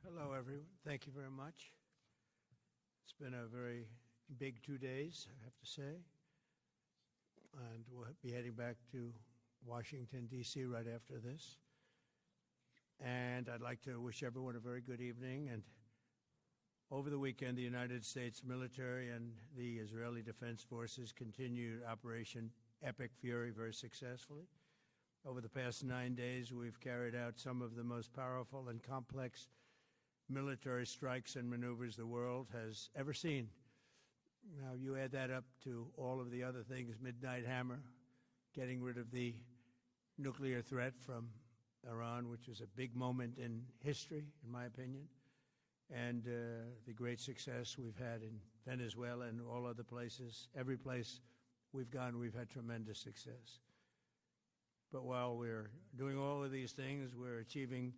Hello, everyone. Thank you very much. It's been a very big 2 days, I have to say. And we'll be heading back to Washington, D.C. right after this. And I'd like to wish everyone a very good evening. And over the weekend, the United States military and the Israeli Defense Forces continued Operation Epic Fury very successfully. Over the past 9 days, we've carried out some of the most powerful and complex military strikes and maneuvers the world has ever seen. Now, you add that up to all of the other things, Midnight Hammer, getting rid of the nuclear threat from Iran, which was a big moment in history, in my opinion, and the great success we've had in Venezuela and all other places. Every place we've gone, we've had tremendous success. But while we're doing all of these things, we're achieving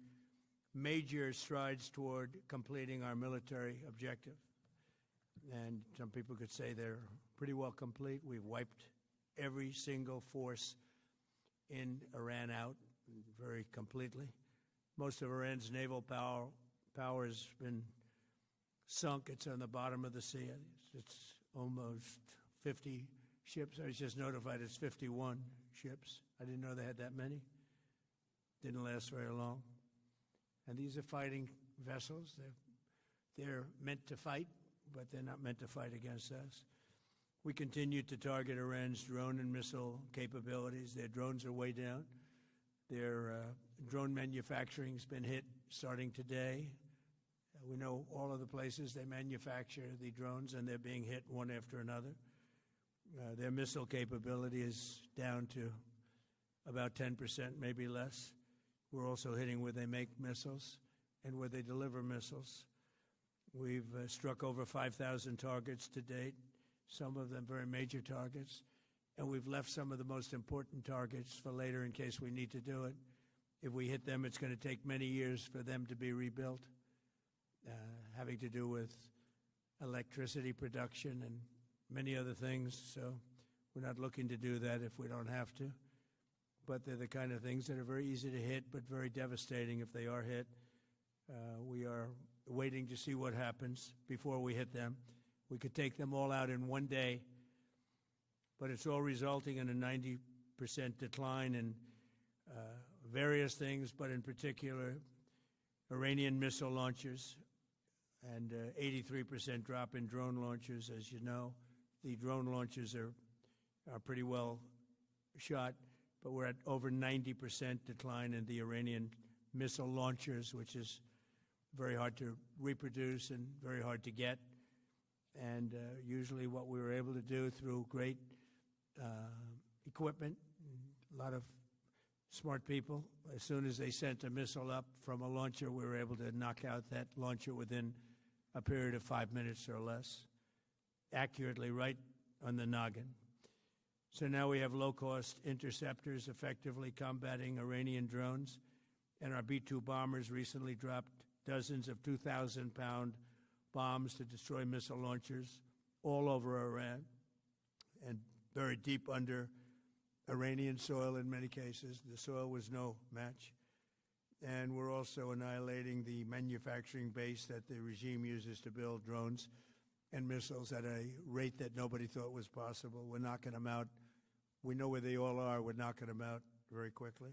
major strides toward completing our military objective. And some people could say they're pretty well complete. We've wiped every single force in Iran out very completely. Most of Iran's naval power has been sunk. It's on the bottom of the sea. It's almost 50 ships. I was just notified it's 51 ships. I didn't know they had that many. Didn't last very long. And these are fighting vessels. They're meant to fight, but they're not meant to fight against us. We continue to target Iran's drone and missile capabilities. Their drones are way down. Their drone manufacturing has been hit starting today. We know all of the places they manufacture the drones, and they're being hit one after another. Their missile capability is down to about 10%, maybe less. We're also hitting where they make missiles and where they deliver missiles. We've struck over 5,000 targets to date, some of them very major targets, and we've left some of the most important targets for later in case we need to do it. If we hit them, it's going to take many years for them to be rebuilt, having to do with electricity production and many other things. So we're not looking to do that if we don't have to. But they're the kind of things that are very easy to hit, but very devastating if they are hit. We are waiting to see what happens before we hit them. We could take them all out in one day, but it's all resulting in a 90% decline in various things, but in particular, Iranian missile launchers and 83% drop in drone launchers. As you know, the drone launchers are pretty well shot, but we're at over 90% decline in the Iranian missile launchers, which is very hard to reproduce and very hard to get. And usually what we were able to do through great equipment, a lot of smart people, as soon as they sent a missile up from a launcher, we were able to knock out that launcher within a period of 5 minutes or less, accurately right on the noggin. So now we have low-cost interceptors effectively combating Iranian drones, and our B-2 bombers recently dropped dozens of 2,000-pound bombs to destroy missile launchers all over Iran and buried deep under Iranian soil in many cases. The soil was no match. And we're also annihilating the manufacturing base that the regime uses to build drones and missiles at a rate that nobody thought was possible. We're knocking them out. We know where they all are. We're knocking them out very quickly.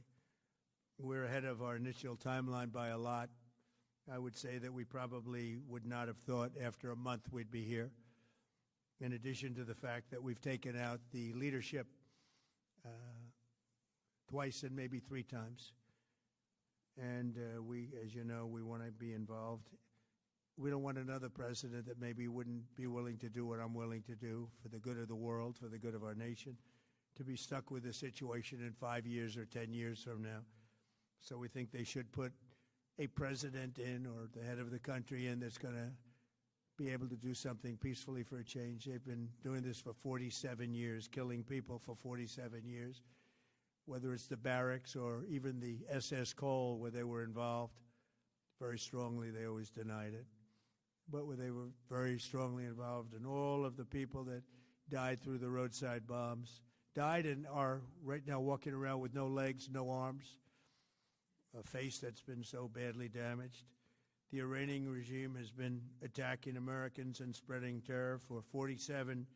We're ahead of our initial timeline by a lot. I would say that we probably would not have thought after a month we'd be here, in addition to the fact that we've taken out the leadership twice and maybe 3 times. And we, as you know, we want to be involved. We don't want another president that maybe wouldn't be willing to do what I'm willing to do for the good of the world, for the good of our nation, to be stuck with the situation in 5 years or 10 years from now. So we think they should put a president in, or the head of the country in, that's going to be able to do something peacefully for a change. They've been doing this for 47 years, killing people for 47 years, whether it's the barracks or even the SS Cole where they were involved. Very strongly, they always denied it. But where they were very strongly involved, and all of the people that died through the roadside bombs died and are right now walking around with no legs, no arms, a face that's been so badly damaged. The Iranian regime has been attacking Americans and spreading terror for 47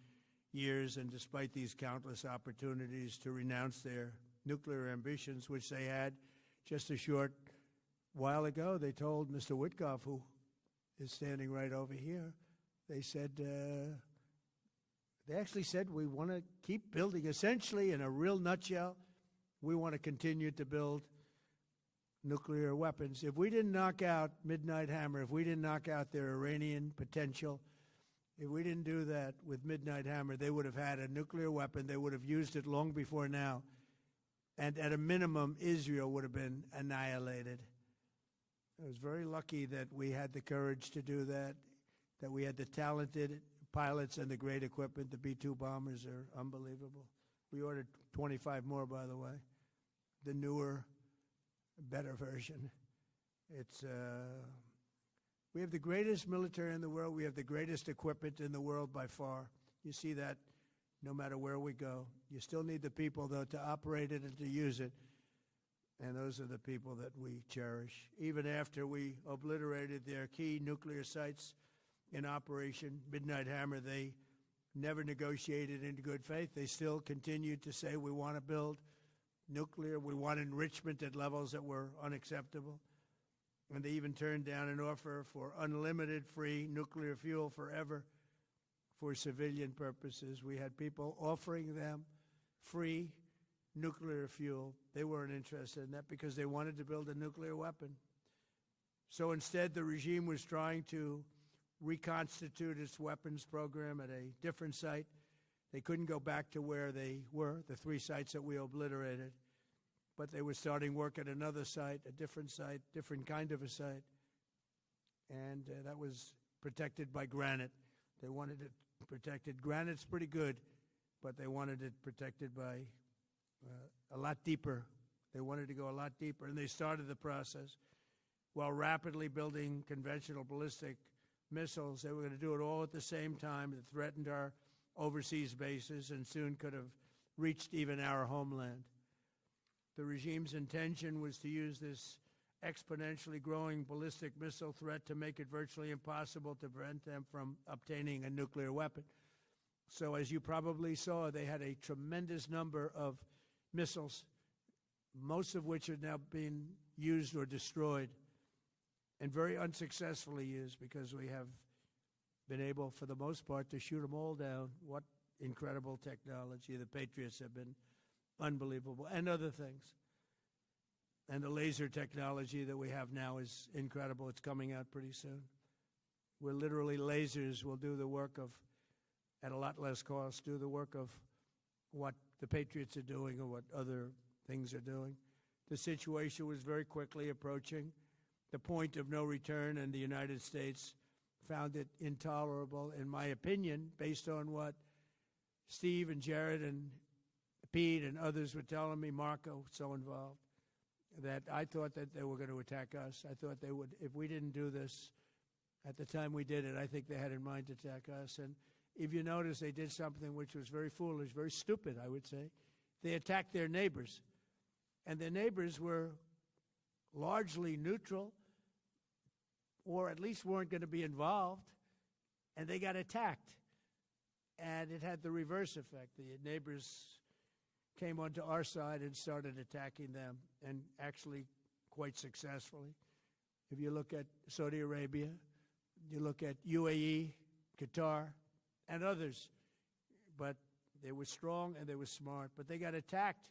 years, and despite these countless opportunities to renounce their nuclear ambitions, which they had just a short while ago, they told Mr. Witkoff, who is standing right over here, they said, they actually said, we want to keep building. Essentially, in a real nutshell, we want to continue to build nuclear weapons. If we didn't knock out Midnight Hammer, if we didn't knock out their Iranian potential, if we didn't do that with Midnight Hammer, they would have had a nuclear weapon. They would have used it long before now. And at a minimum, Israel would have been annihilated. I was very lucky that we had the courage to do that, that we had the talented pilots and the great equipment. The B-2 bombers are unbelievable. We ordered 25 more, by the way. The newer, better version. We have the greatest military in the world. We have the greatest equipment in the world by far. You see that no matter where we go. You still need the people, though, to operate it and to use it. And those are the people that we cherish. Even after we obliterated their key nuclear sites in Operation Midnight Hammer, they never negotiated in good faith. They still continued to say, we want to build nuclear. We want enrichment at levels that were unacceptable. And they even turned down an offer for unlimited free nuclear fuel forever for civilian purposes. We had people offering them free nuclear fuel. They weren't interested in that because they wanted to build a nuclear weapon. So instead, the regime was trying to reconstitute its weapons program at a different site. They couldn't go back to where they were, the 3 sites that we obliterated. But they were starting work at another site, a different site, different kind of a site. And that was protected by granite. They wanted it protected. Granite's pretty good, but they wanted it protected by a lot deeper. They wanted to go a lot deeper, and they started the process while rapidly building conventional ballistic missiles. They were going to do it all at the same time. It threatened our overseas bases and soon could have reached even our homeland. The regime's intention was to use this exponentially growing ballistic missile threat to make it virtually impossible to prevent them from obtaining a nuclear weapon. So as you probably saw, they had a tremendous number of missiles, most of which are now being used or destroyed, and very unsuccessfully used because we have been able, for the most part, to shoot them all down. What incredible technology. The Patriots have been unbelievable, and other things. And the laser technology that we have now is incredible. It's coming out pretty soon. Where literally lasers will do the work of, at a lot less cost, do the work of what the Patriots are doing or what other things are doing. The situation was very quickly approaching the point of no return, and the United States found it intolerable, in my opinion, based on what Steve and Jared and Pete and others were telling me, Marco, so involved, that I thought that they were going to attack us. I thought they would, if we didn't do this at the time we did it, I think they had in mind to attack us. And if you notice, they did something which was very foolish, very stupid, I would say. They attacked their neighbors. And their neighbors were largely neutral, or at least weren't going to be involved, and they got attacked. And it had the reverse effect. The neighbors came onto our side and started attacking them, and actually quite successfully. If you look at Saudi Arabia, you look at UAE, Qatar, and others. But they were strong and they were smart, but they got attacked.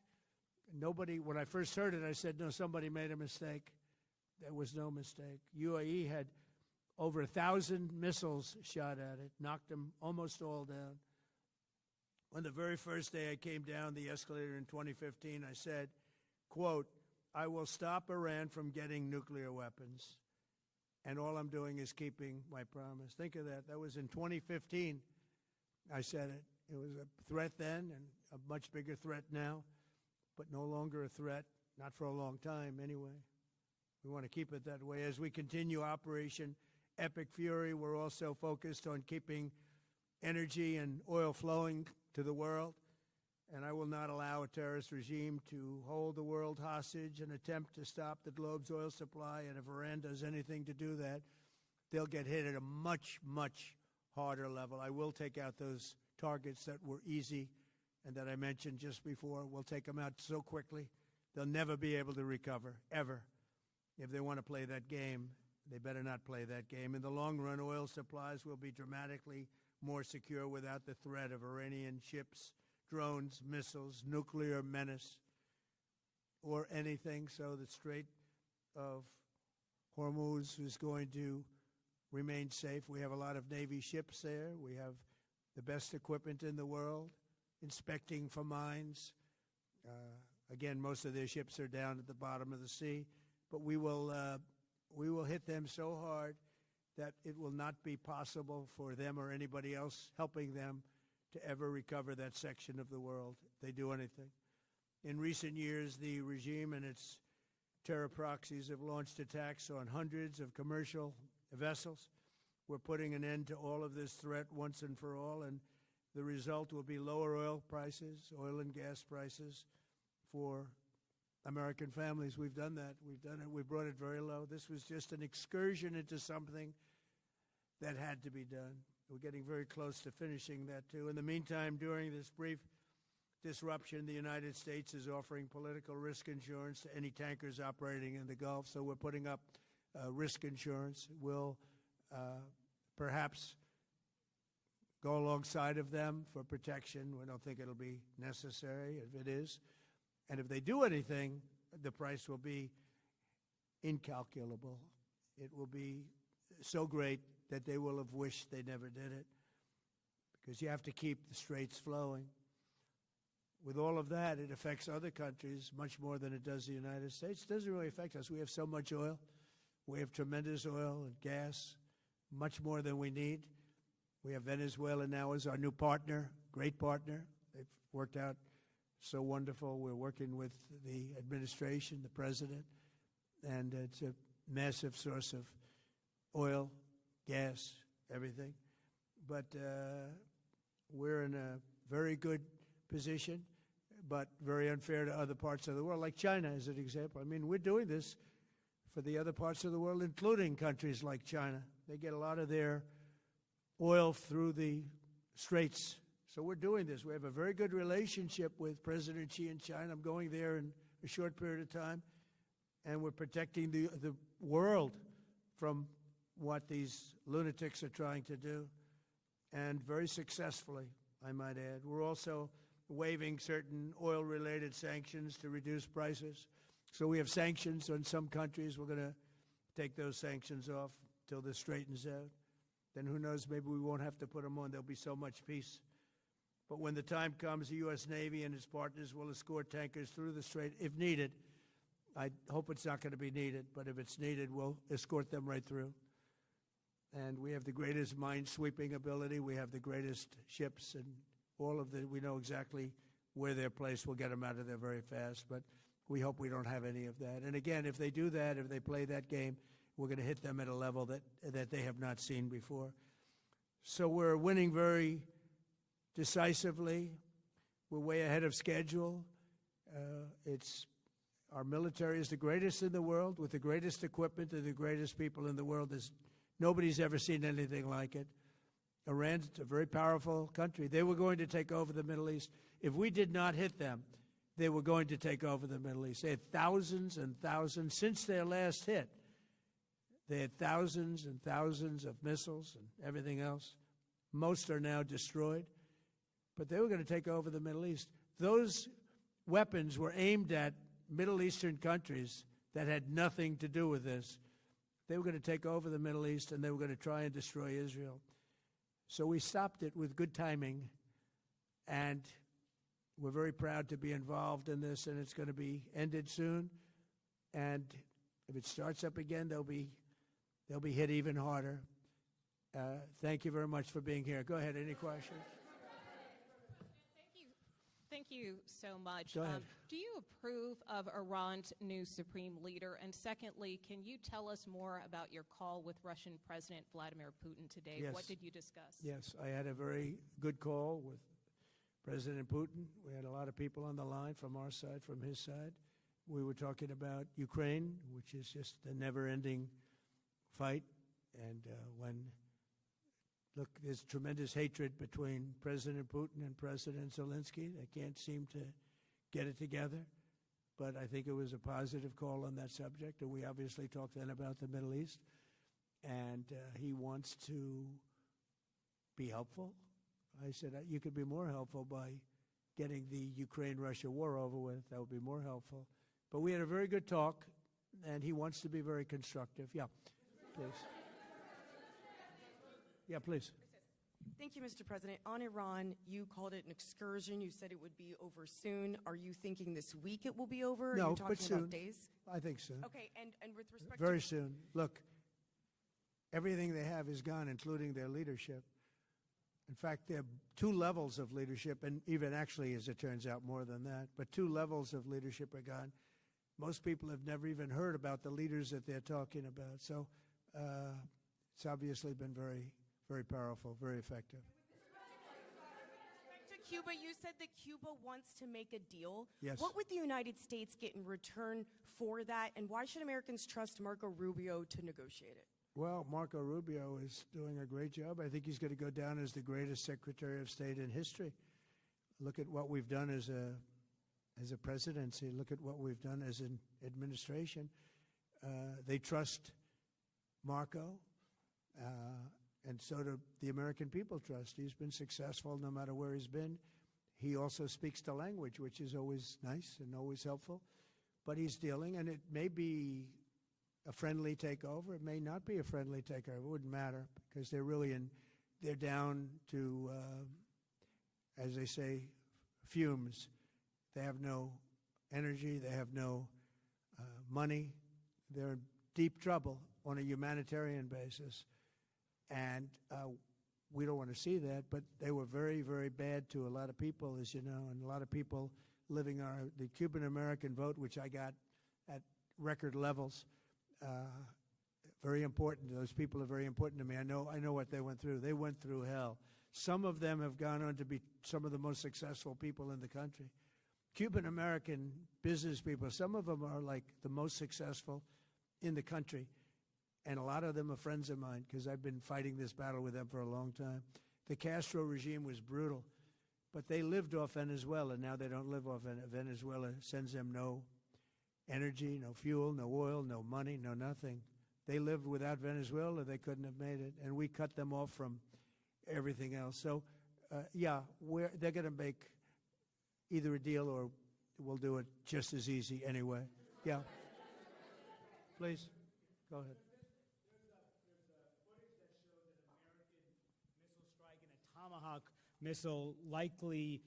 Nobody, when I first heard it, I said, no, somebody made a mistake. There was no mistake. UAE had over 1,000 missiles shot at it, knocked them almost all down. On the very first day I came down the escalator in 2015, I said, quote, I will stop Iran from getting nuclear weapons, and all I'm doing is keeping my promise. Think of that. That was in 2015. I said it. It was a threat then and a much bigger threat now, but no longer a threat, not for a long time anyway. We want to keep it that way. As we continue Operation Epic Fury, we're also focused on keeping energy and oil flowing to the world. and I will not allow a terrorist regime to hold the world hostage and attempt to stop the globe's oil supply. And if Iran does anything to do that, they'll get hit at a much, much harder level. I will take out those targets that were easy and that I mentioned just before. We'll take them out so quickly, they'll never be able to recover, ever. If they want to play that game, they better not play that game. In the long run, oil supplies will be dramatically more secure without the threat of Iranian ships, drones, missiles, nuclear menace, or anything. So the Strait of Hormuz is going to remain safe. We have a lot of Navy ships there. We have the best equipment in the world, inspecting for mines. Again, most of their ships are down at the bottom of the sea, but we will hit them so hard that it will not be possible for them or anybody else helping them to ever recover that section of the world if they do anything. In recent years, the regime and its terror proxies have launched attacks on hundreds of commercial vessels. We're putting an end to all of this threat once and for all, and the result will be lower oil prices, oil and gas prices for American families. We've done that. We've done it. We brought it very low. This was just an excursion into something that had to be done. We're getting very close to finishing that, too. In the meantime, during this brief disruption, the United States is offering political risk insurance to any tankers operating in the Gulf. So we're putting up risk insurance. We'll perhaps go alongside of them for protection. We don't think it'll be necessary if it is. And if they do anything, the price will be incalculable. It will be so great that they will have wished they never did it, because you have to keep the straits flowing. With all of that, it affects other countries much more than it does the United States. It doesn't really affect us. We have so much oil. We have tremendous oil and gas, much more than we need. We have Venezuela now as our new partner, great partner. They've worked out so wonderful. We're working with the administration, the president, and it's a massive source of oil, gas, everything. But we're in a very good position, but very unfair to other parts of the world, like China as an example. I mean, we're doing this for the other parts of the world, including countries like China. They get a lot of their oil through the straits. So we're doing this. We have a very good relationship with President Xi in China. I'm going there in a short period of time, and we're protecting the world from what these lunatics are trying to do, and very successfully, I might add. We're also waiving certain oil-related sanctions to reduce prices. So we have sanctions on some countries. We're going to take those sanctions off till this straightens out. Then who knows, maybe we won't have to put them on. There'll be so much peace. But when the time comes, the U.S. Navy and its partners will escort tankers through the strait if needed. I hope it's not going to be needed, but if it's needed, we'll escort them right through. And we have the greatest mine-sweeping ability. We have the greatest ships, and all of the, we know exactly where they're placed. We'll get them out of there very fast, but we hope we don't have any of that. And again, if they do that, if they play that game, we're going to hit them at a level that they have not seen before. So we're winning very decisively. We're way ahead of schedule. Our military is the greatest in the world, with the greatest equipment and the greatest people in the world. Nobody's ever seen anything like it. Iran's a very powerful country. They were going to take over the Middle East. If we did not hit them, they were going to take over the Middle East. They had thousands and thousands since their last hit. They had thousands and thousands of missiles and everything else. Most are now destroyed. But they were going to take over the Middle East. Those weapons were aimed at Middle Eastern countries that had nothing to do with this. They were going to take over the Middle East, and they were going to try and destroy Israel. So we stopped it with good timing, and we're very proud to be involved in this, and it's going to be ended soon. And if it starts up again, they'll be hit even harder. Thank you very much for being here. Go ahead. Any questions? Thank you so much. Go ahead. Do you approve of Iran's new supreme leader? And secondly, can you tell us more about your call with Russian President Vladimir Putin today? Yes. What did you discuss? Yes, I had a very good call with President Putin. We had a lot of people on the line from our side, from his side. We were talking about Ukraine, which is just a never-ending fight. And look, there's tremendous hatred between President Putin and President Zelensky. They can't seem to get it together. But I think it was a positive call on that subject. And we obviously talked then about the Middle East. And he wants to be helpful. I said, you could be more helpful by getting the Ukraine-Russia war over with. That would be more helpful. But we had a very good talk, and he wants to be very constructive. Yeah, please. Yeah, please. Thank you, Mr. President. On Iran, you called it an excursion. You said it would be over soon. Are you thinking this week it will be over? No, Are you talking but soon. about days? I think soon. Okay, and with respect Very to... soon. Look, everything they have is gone, including their leadership. In fact, there are two levels of leadership, and even actually, as it turns out, more than that. But two levels of leadership are gone. Most people have never even heard about the leaders that they're talking about. So it's obviously been very, very powerful, very effective. To Cuba, you said that Cuba wants to make a deal. Yes. What would the United States get in return for that, and why should Americans trust Marco Rubio to negotiate it? Well, Marco Rubio is doing a great job. I think he's going to go down as the greatest Secretary of State in history. Look at what we've done as a presidency. Look at what we've done as an administration. They trust Marco, and so do the American people trust. He's been successful no matter where he's been. He also speaks the language, which is always nice and always helpful. But he's dealing, and it may be a friendly takeover. It may not be a friendly takeover. It wouldn't matter because they're down to, as they say, fumes. They have no energy. They have no money. They're in deep trouble on a humanitarian basis. And we don't want to see that, but they were very, very bad to a lot of people, as you know, and a lot of people living the Cuban-American vote, which I got at record levels. Very important. Those people are very important to me. I know what they went through. They went through hell. Some of them have gone on to be some of the most successful people in the country. Cuban-American business people, some of them are like the most successful in the country. And a lot of them are friends of mine because I've been fighting this battle with them for a long time. The Castro regime was brutal, but they lived off Venezuela. Now they don't live off Venezuela. Sends them no energy, no fuel, no oil, no money, no nothing. They lived without Venezuela. They couldn't have made it. And we cut them off from everything else. So, yeah, they're going to make either a deal or we'll do it just as easy anyway. Yeah. Please, go ahead. Tomahawk missile likely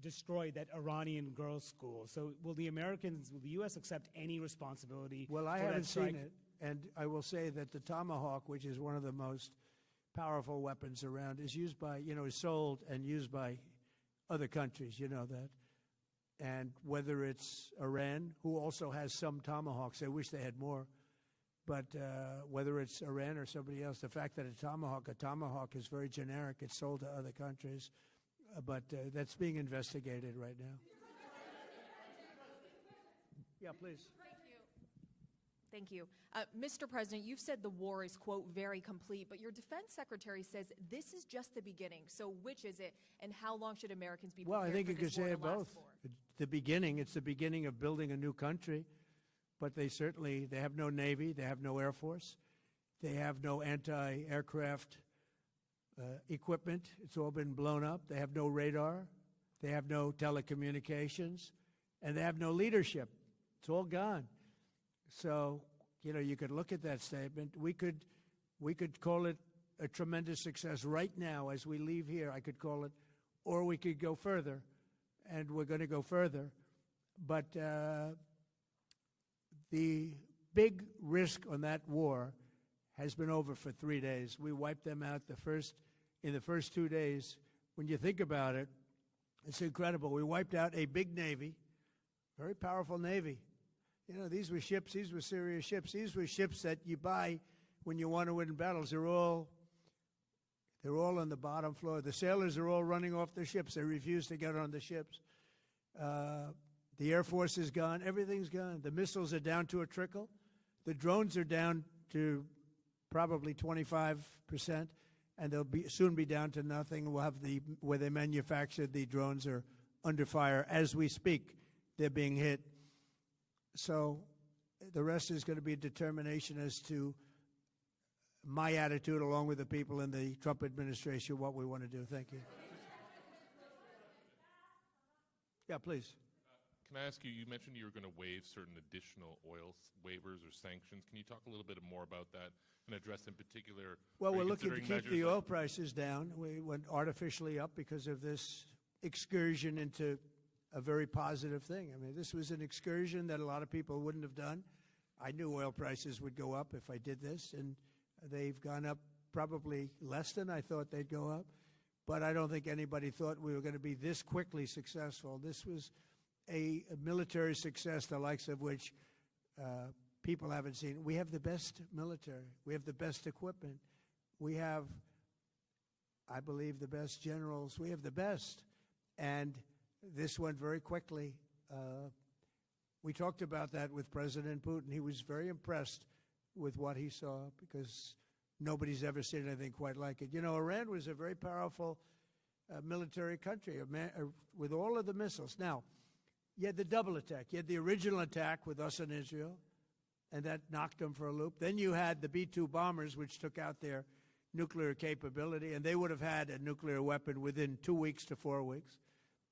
destroyed that Iranian girls' school. So will the U.S. accept any responsibility? Well, I haven't seen it, and I will say that the Tomahawk, which is one of the most powerful weapons around, is used by, is sold and used by other countries, you know that. And whether it's Iran, who also has some Tomahawks, I wish they had more, but whether it's Iran or somebody else, the fact that a Tomahawk is very generic. It's sold to other countries, but that's being investigated right now. Yeah, please. Thank you. Mr. President, you've said the war is, quote, very complete, but your defense secretary says this is just the beginning. So which is it, and how long should Americans be prepared Well, I think you could say it both. It's the beginning of building a new country. But they have no Navy, they have no Air Force, they have no anti-aircraft equipment. It's all been blown up. They have no radar, they have no telecommunications, and they have no leadership. It's all gone. So, you could look at that statement. We could call it a tremendous success right now as we leave here. I could call it, or we could go further, and we're going to go further. But the big risk on that war has been over for 3 days. We wiped them out in the first 2 days. When you think about it, it's incredible. We wiped out a big Navy, very powerful Navy. These were ships. These were serious ships. These were ships that you buy when you want to win battles. They're all on the bottom floor. The sailors are all running off their ships. They refuse to get on the ships. The Air Force is gone. Everything's gone. The missiles are down to a trickle. The drones are down to probably 25%, and they'll soon be down to nothing. We'll have where they manufactured the drones are under fire as we speak. They're being hit. So the rest is going to be determination as to my attitude, along with the people in the Trump administration, what we want to do. Thank you. Yeah, please. Can I ask you, you mentioned you were going to waive certain additional oil waivers or sanctions. Can you talk a little bit more about that and address in particular? Well, we're looking to considering keep the measures oil prices down. We went artificially up because of this excursion into a very positive thing. I mean, this was an excursion that a lot of people wouldn't have done. I knew oil prices would go up if I did this, and they've gone up probably less than I thought they'd go up. But I don't think anybody thought we were going to be this quickly successful. This was a military success, the likes of which people haven't seen. We have the best military. We have the best equipment. We have, I believe, the best generals. We have the best. And this went very quickly. We talked about that with President Putin. He was very impressed with what he saw because nobody's ever seen anything quite like it. You know, Iran was a very powerful military country with all of the missiles. Now, you had the double attack. You had the original attack with us and Israel, and that knocked them for a loop. Then you had the B-2 bombers, which took out their nuclear capability, and they would have had a nuclear weapon within 2 weeks to 4 weeks,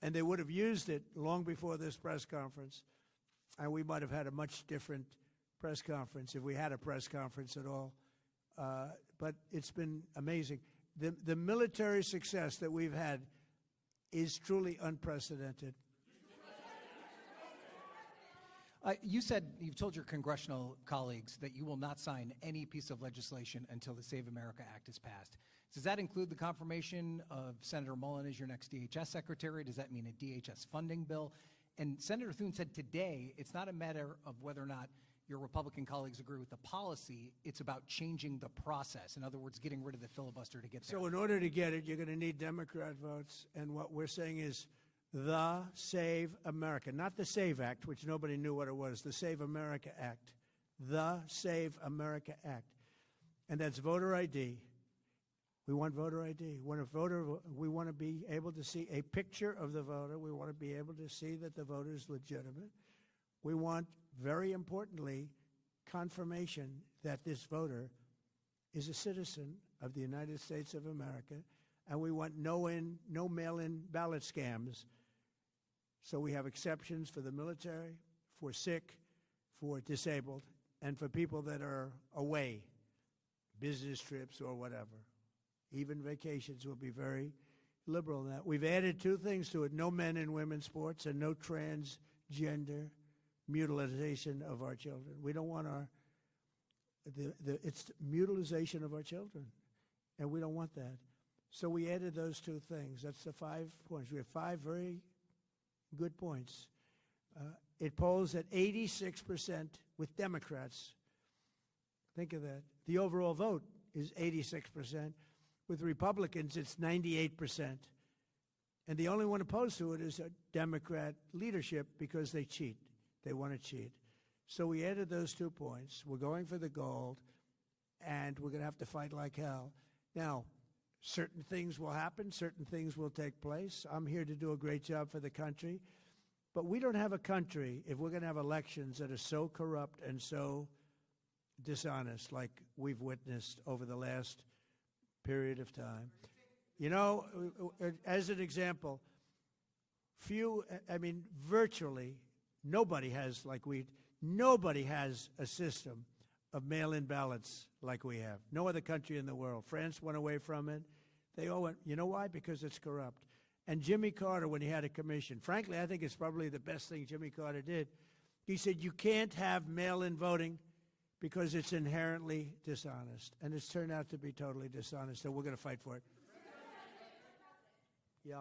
and they would have used it long before this press conference, and we might have had a much different press conference if we had a press conference at all. But it's been amazing. The military success that we've had is truly unprecedented. You've told your congressional colleagues that you will not sign any piece of legislation until the Save America Act is passed. Does that include the confirmation of Senator Mullen as your next DHS secretary? Does that mean a DHS funding bill? And Senator Thune said today it's not a matter of whether or not your Republican colleagues agree with the policy, it's about changing the process. In other words, getting rid of the filibuster to get there. So in order to get it, you're going to need Democrat votes, and what we're saying is the Save America, not the SAVE Act, which nobody knew what it was, the Save America Act, the Save America Act. And that's voter ID. We want voter ID. When a voter, we want to be able to see a picture of the voter. We want to be able to see that the voter is legitimate. We want, very importantly, confirmation that this voter is a citizen of the United States of America, and we want no mail-in ballot scams. So we have exceptions for the military, for sick, for disabled, and for people that are away, business trips or whatever. Even vacations will be very liberal in that. We've added two things to it: no men and women's sports and no transgender mutilization of our children. We don't want it's mutilization of our children, and we don't want that. So we added those two things. That's the 5 points. We have 5 very good points. It polls at 86% with Democrats. Think of that. The overall vote is 86%. With Republicans, it's 98%. And the only one opposed to it is a Democrat leadership because they cheat. They want to cheat. So we added those 2 points. We're going for the gold, and we're going to have to fight like hell. Now, certain things will happen. Certain things will take place. I'm here to do a great job for the country. But we don't have a country if we're going to have elections that are so corrupt and so dishonest like we've witnessed over the last period of time. You know, as an example, virtually nobody has nobody has a system of mail-in ballots like we have. No other country in the world. France went away from it. They all went, you know why? Because it's corrupt. And Jimmy Carter, when he had a commission, frankly, I think it's probably the best thing Jimmy Carter did. He said, you can't have mail-in voting because it's inherently dishonest. And it's turned out to be totally dishonest, so we're going to fight for it. Yeah.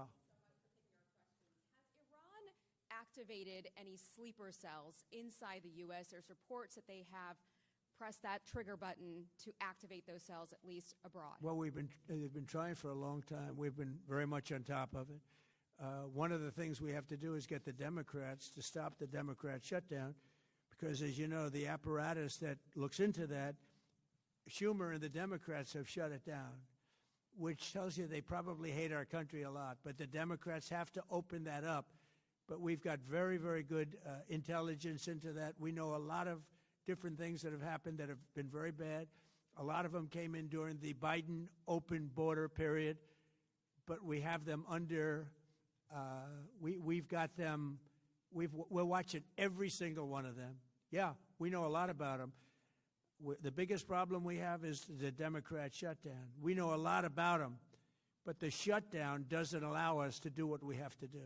Has Iran activated any sleeper cells inside the U.S.? There's reports that they have press that trigger button to activate those cells, at least abroad? Well, they've been trying for a long time. We've been very much on top of it. One of the things we have to do is get the Democrats to stop the Democrat shutdown, because, as you know, the apparatus that looks into that, Schumer and the Democrats have shut it down, which tells you they probably hate our country a lot. But the Democrats have to open that up. But we've got very, very good intelligence into that. We know a lot of different things that have happened that have been very bad. A lot of them came in during the Biden open border period, but we have them under, we've got them, we're watching every single one of them. Yeah, we know a lot about them. The biggest problem we have is the Democrat shutdown. We know a lot about them, but the shutdown doesn't allow us to do what we have to do.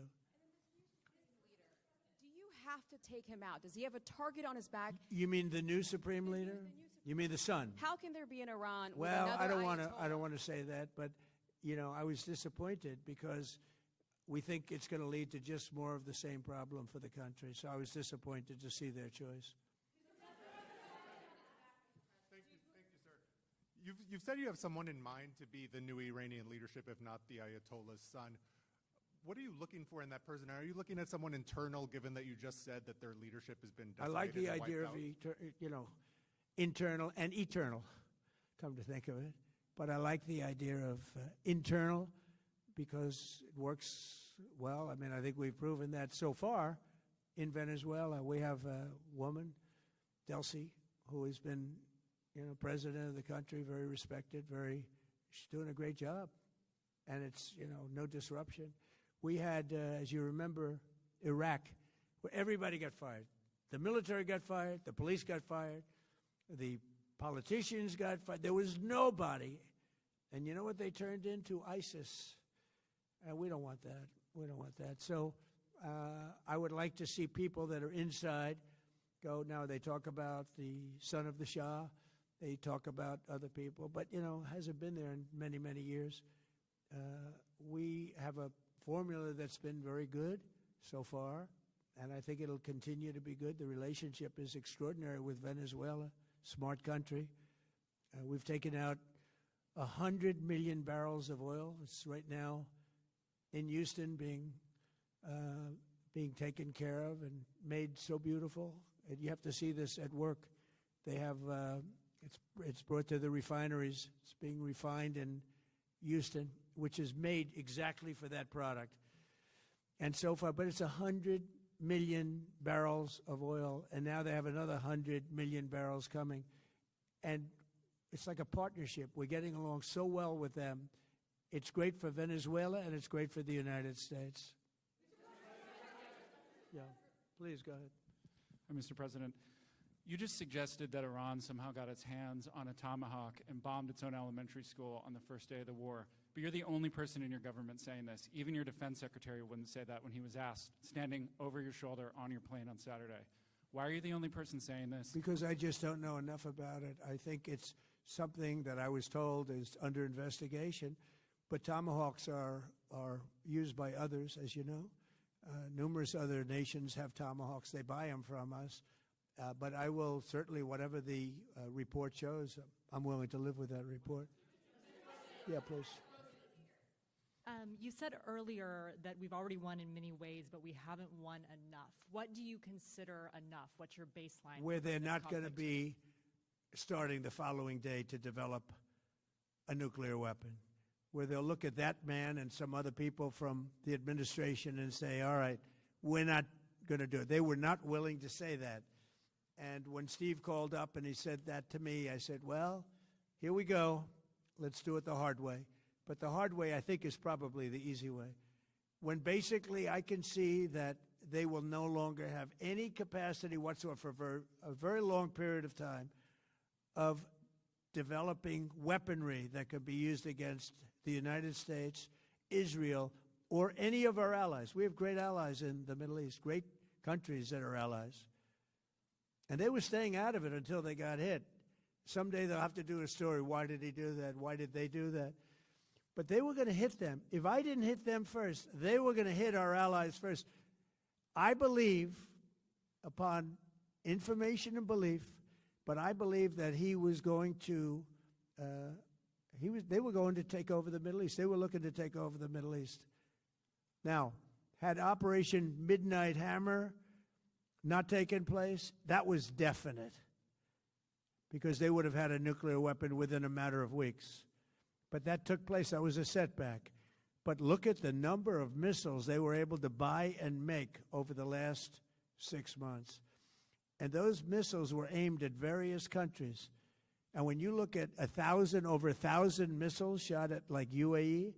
Do you have to take him out? Does he have a target on his back? You mean the new supreme leader? You mean the son? How can there be an Iran with Well, another I don't Ayatollah? want to say that, but you know, I was disappointed because we think it's going to lead to just more of the same problem for the country. So I was disappointed to see their choice. Thank you, sir. You've said you have someone in mind to be the new Iranian leadership, if not the Ayatollah's son. What are you looking for in that person? Are you looking at someone internal, given that you just said that their leadership has been I decided like the and idea of, wiped out? internal and eternal, come to think of it. But I like the idea of internal because it works well. I mean, I think we've proven that so far in Venezuela. We have a woman, Delcy, who has been, president of the country, very respected, she's doing a great job. And it's, no disruption. We had, as you remember, Iraq, where everybody got fired. The military got fired, the police got fired, the politicians got fired. There was nobody. And you know what they turned into? ISIS. And we don't want that. We don't want that. So I would like to see people that are inside go. Now, they talk about the son of the Shah. They talk about other people. But, hasn't been there in many, many years. We have a formula that's been very good so far, and I think it'll continue to be good. The relationship is extraordinary with Venezuela, smart country. We've taken out 100 million barrels of oil. It's right now in Houston being taken care of and made so beautiful. And you have to see this at work. They have, it's brought to the refineries. It's being refined in Houston, which is made exactly for that product. And so far, but it's 100 million barrels of oil, and now they have another 100 million barrels coming. And it's like a partnership. We're getting along so well with them. It's great for Venezuela, and it's great for the United States. Yeah, please go ahead. Mr. President, you just suggested that Iran somehow got its hands on a Tomahawk and bombed its own elementary school on the first day of the war. But you're the only person in your government saying this. Even your defense secretary wouldn't say that when he was asked, standing over your shoulder on your plane on Saturday. Why are you the only person saying this? Because I just don't know enough about it. I think it's something that I was told is under investigation. But Tomahawks are used by others, as you know. Numerous other nations have Tomahawks. They buy them from us. But I will certainly, whatever the report shows, I'm willing to live with that report. Yeah, please. You said earlier that we've already won in many ways, but we haven't won enough. What do you consider enough? What's your baseline? Where they're this not going to conflict? be starting the following day to develop a nuclear weapon. Where they'll look at that man and some other people from the administration and say, all right, we're not going to do it. They were not willing to say that. And when Steve called up and he said that to me, I said, well, here we go. Let's do it the hard way. But the hard way, I think, is probably the easy way. When basically I can see that they will no longer have any capacity whatsoever for a very long period of time of developing weaponry that could be used against the United States, Israel, or any of our allies. We have great allies in the Middle East, great countries that are allies. And they were staying out of it until they got hit. Someday they'll have to do a story. Why did he do that? Why did they do that? But they were going to hit them. If I didn't hit them first, they were going to hit our allies first. I believe, upon information and belief, But I believe that he was going to, they were going to take over the Middle East. They were looking to take over the Middle East. Now, had Operation Midnight Hammer not taken place, that was definite, because they would have had a nuclear weapon within a matter of weeks. But that took place. That was a setback. But look at the number of missiles they were able to buy and make over the last 6 months. And those missiles were aimed at various countries. And when you look at over 1,000 missiles shot at like UAE,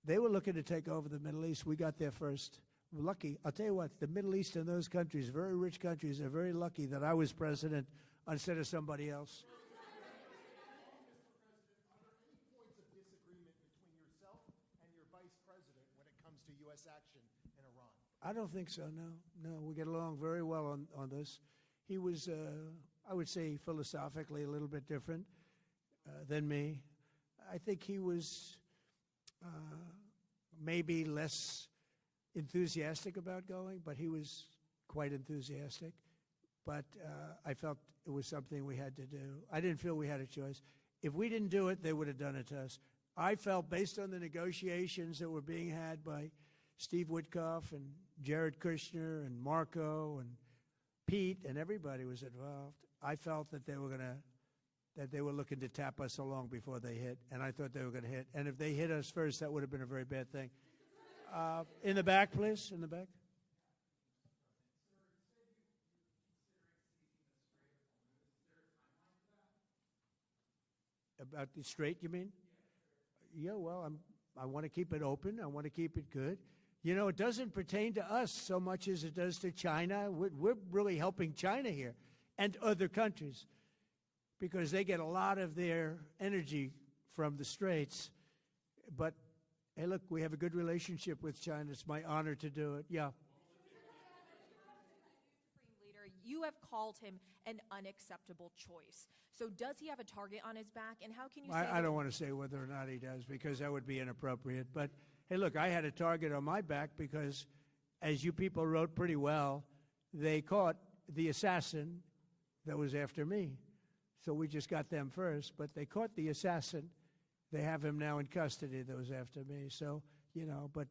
they were looking to take over the Middle East. We got there first. We're lucky. I'll tell you what, the Middle East and those countries, very rich countries, are very lucky that I was president instead of somebody else. I don't think so, no. No, we get along very well on this. He was, I would say, philosophically a little bit different than me. I think he was maybe less enthusiastic about going, but he was quite enthusiastic. But I felt it was something we had to do. I didn't feel we had a choice. If we didn't do it, they would have done it to us. I felt, based on the negotiations that were being had by Steve Witkoff and Jared Kushner and Marco and Pete, and everybody was involved, I felt that they were looking to tap us along before they hit, and I thought they were going to hit. And if they hit us first, that would have been a very bad thing. In the back, please, in the back. About the Strait, you mean? Yeah, well, I want to keep it open. I want to keep it good. You know, it doesn't pertain to us so much as it does to China. We're really helping China here and other countries because they get a lot of their energy from the Straits. But, hey, look, we have a good relationship with China. It's my honor to do it. Yeah. Supreme Leader, you have called him an unacceptable choice. So does he have a target on his back? And how can you say I don't want to say whether or not he does because that would be inappropriate. But, hey, look, I had a target on my back because, as you people wrote pretty well, they caught the assassin that was after me. So we just got them first. But they caught the assassin. They have him now in custody that was after me. So, you know, but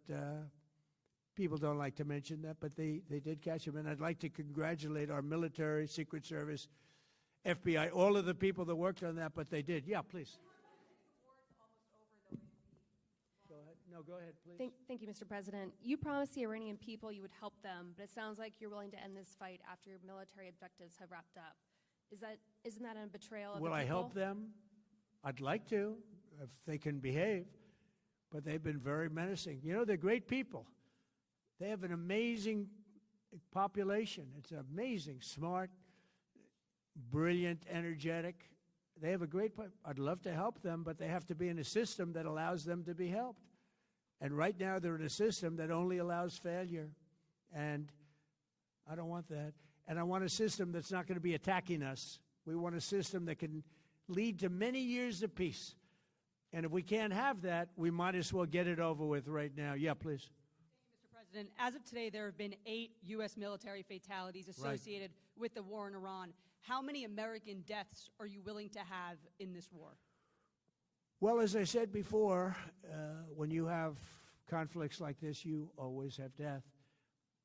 people don't like to mention that. But they did catch him. And I'd like to congratulate our military, Secret Service, FBI, all of the people that worked on that. But they did. Yeah, please. Go ahead. No, go ahead, please. Thank you, Mr. President. You promised the Iranian people you would help them, but it sounds like you're willing to end this fight after your military objectives have wrapped up. Isn't that a betrayal of the people? Will I help them? I'd like to, if they can behave. But they've been very menacing. You know, they're great people. They have an amazing population. It's amazing, smart, brilliant, energetic. They have a great, I'd love to help them, but they have to be in a system that allows them to be helped. And right now they're in a system that only allows failure. And I don't want that. And I want a system that's not going to be attacking us. We want a system that can lead to many years of peace. And if we can't have that, we might as well get it over with right now. Yeah, please. Thank you, Mr. President. As of today, there have been 8 U.S. military fatalities associated with the war in Iran. How many American deaths are you willing to have in this war? Well, as I said before, when you have conflicts like this, you always have death.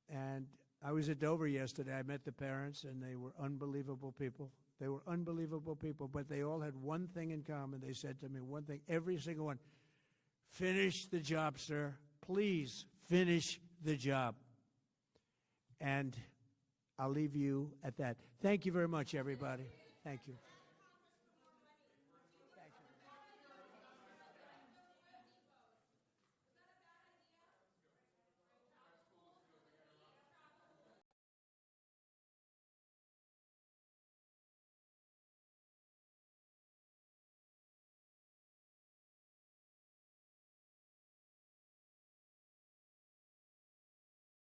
And I was at Dover yesterday. I met the parents, and they were unbelievable people. They were unbelievable people, but they all had one thing in common. They said to me one thing, every single one: finish the job, sir. Please finish the job. And I'll leave you at that. Thank you very much, everybody. Thank you.